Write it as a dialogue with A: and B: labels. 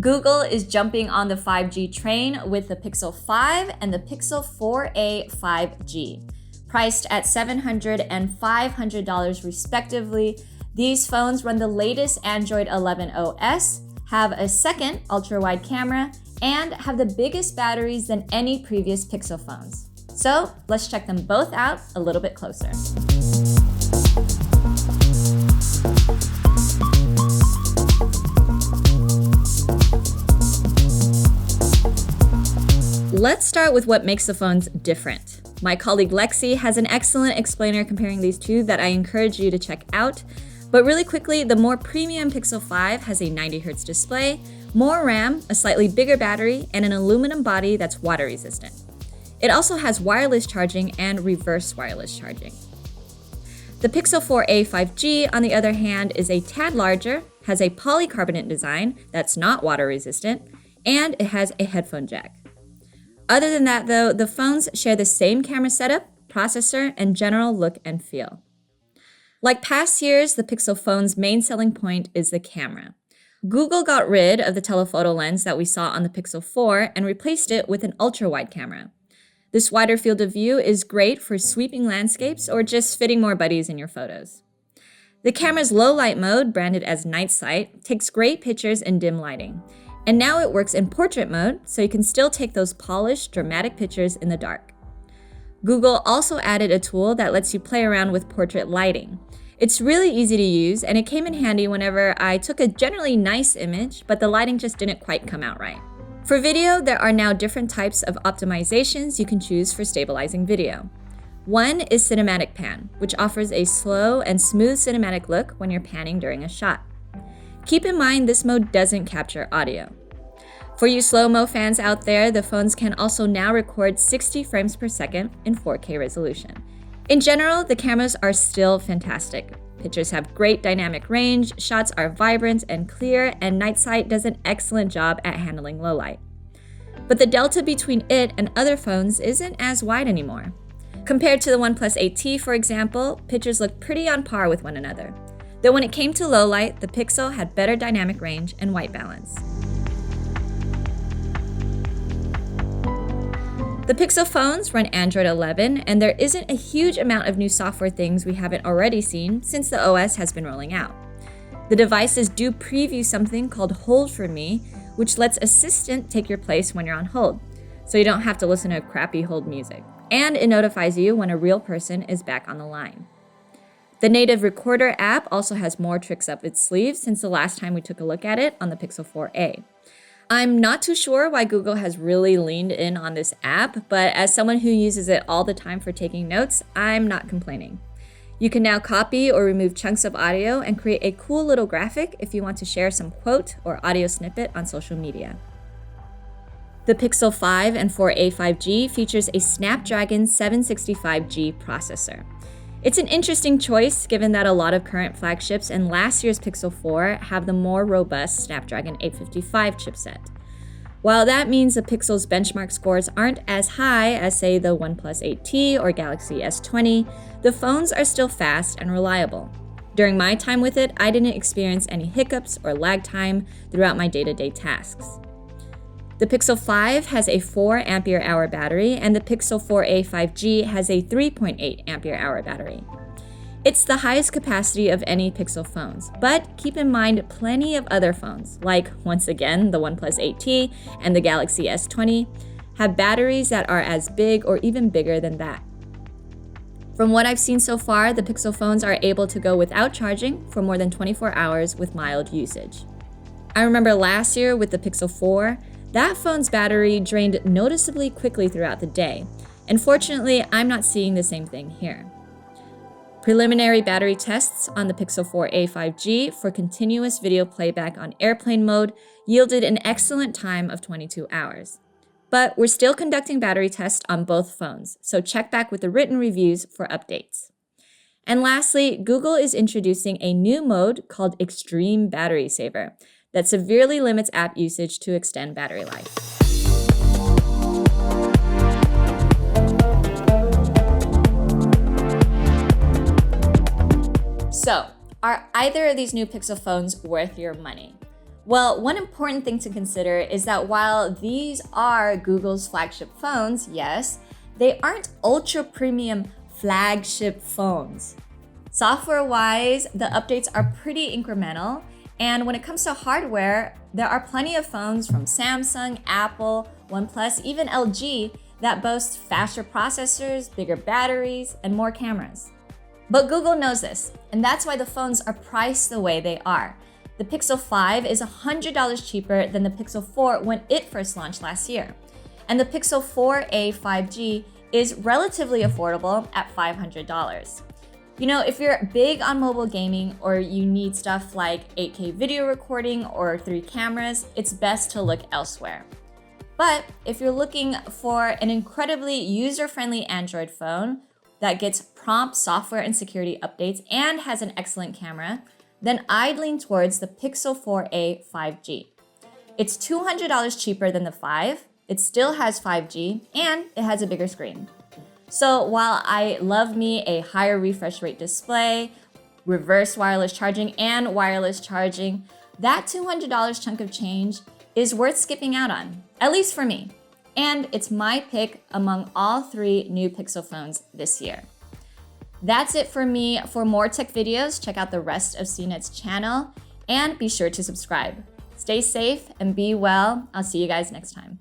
A: Google is jumping on the 5G train with the Pixel 5 and the Pixel 4a 5G. Priced at $700 and $500 respectively, these phones run the latest Android 11 OS, have a second ultra-wide camera, and have the biggest batteries than any previous Pixel phones. So let's check them both out a little bit closer. Let's start with what makes the phones different. My colleague Lexi has an excellent explainer comparing these two that I encourage you to check out. But really quickly, the more premium Pixel 5 has a 90Hz display, more RAM, a slightly bigger battery, and an aluminum body that's water resistant. It also has wireless charging and reverse wireless charging. The Pixel 4a 5G, on the other hand, is a tad larger, has a polycarbonate design that's not water resistant, and it has a headphone jack. Other than that, though, the phones share the same camera setup, processor, and general look and feel. Like past years, the Pixel phone's main selling point is the camera. Google got rid of the telephoto lens that we saw on the Pixel 4 and replaced it with an ultra-wide camera. This wider field of view is great for sweeping landscapes or just fitting more buddies in your photos. The camera's low light mode, branded as night sight, takes great pictures in dim lighting. And now it works in portrait mode, so you can still take those polished, dramatic pictures in the dark. Google also added a tool that lets you play around with portrait lighting. It's really easy to use, and it came in handy whenever I took a generally nice image, but the lighting just didn't quite come out right. For video, there are now different types of optimizations you can choose for stabilizing video. One is cinematic pan, which offers a slow and smooth cinematic look when you're panning during a shot. Keep in mind this mode doesn't capture audio. For you slow-mo fans out there, the phones can also now record 60 frames per second in 4K resolution. In general, the cameras are still fantastic. Pictures have great dynamic range, shots are vibrant and clear, and Night Sight does an excellent job at handling low light. But the delta between it and other phones isn't as wide anymore. Compared to the OnePlus 8T, for example, pictures look pretty on par with one another. Though when it came to low light, the Pixel had better dynamic range and white balance. The Pixel phones run Android 11, and there isn't a huge amount of new software things we haven't already seen since the OS has been rolling out. The devices do preview something called Hold for Me, which lets Assistant take your place when you're on hold, so you don't have to listen to crappy hold music. And it notifies you when a real person is back on the line. The native Recorder app also has more tricks up its sleeve since the last time we took a look at it on the Pixel 4a. I'm not too sure why Google has really leaned in on this app, but as someone who uses it all the time for taking notes, I'm not complaining. You can now copy or remove chunks of audio and create a cool little graphic if you want to share some quote or audio snippet on social media. The Pixel 5 and 4a 5G features a Snapdragon 765G processor. It's an interesting choice given that a lot of current flagships and last year's Pixel 4 have the more robust Snapdragon 855 chipset. While that means the Pixel's benchmark scores aren't as high as, say, the OnePlus 8T or Galaxy S20, the phones are still fast and reliable. During my time with it, I didn't experience any hiccups or lag time throughout my day-to-day tasks. The Pixel 5 has a 4 ampere-hour battery, and the Pixel 4a 5G has a 3.8 ampere-hour battery. It's the highest capacity of any Pixel phones, but keep in mind plenty of other phones, like, once again, the OnePlus 8T and the Galaxy S20, have batteries that are as big or even bigger than that. From what I've seen so far, the Pixel phones are able to go without charging for more than 24 hours with mild usage. I remember last year with the Pixel 4, that phone's battery drained noticeably quickly throughout the day. And fortunately, I'm not seeing the same thing here. Preliminary battery tests on the Pixel 4a 5G for continuous video playback on airplane mode yielded an excellent time of 22 hours. But we're still conducting battery tests on both phones, so check back with the written reviews for updates. And lastly, Google is introducing a new mode called Extreme Battery Saver that severely limits app usage to extend battery life. So, are either of these new Pixel phones worth your money? Well, one important thing to consider is that while these are Google's flagship phones, yes, they aren't ultra premium flagship phones. Software-wise, the updates are pretty incremental, and when it comes to hardware, there are plenty of phones from Samsung, Apple, OnePlus, even LG that boast faster processors, bigger batteries, and more cameras. But Google knows this, and that's why the phones are priced the way they are. The Pixel 5 is $100 cheaper than the Pixel 4 when it first launched last year. And the Pixel 4a 5G is relatively affordable at $500. You know, if you're big on mobile gaming or you need stuff like 8K video recording or 3 cameras, it's best to look elsewhere. But if you're looking for an incredibly user-friendly Android phone that gets prompt software and security updates and has an excellent camera, then I'd lean towards the Pixel 4a 5G. It's $200 cheaper than the 5, it still has 5G, and it has a bigger screen. So while I love me a higher refresh rate display, reverse wireless charging, and wireless charging, that $200 chunk of change is worth skipping out on, at least for me. And it's my pick among all 3 new Pixel phones this year. That's it for me. For more tech videos, check out the rest of CNET's channel and be sure to subscribe. Stay safe and be well. I'll see you guys next time.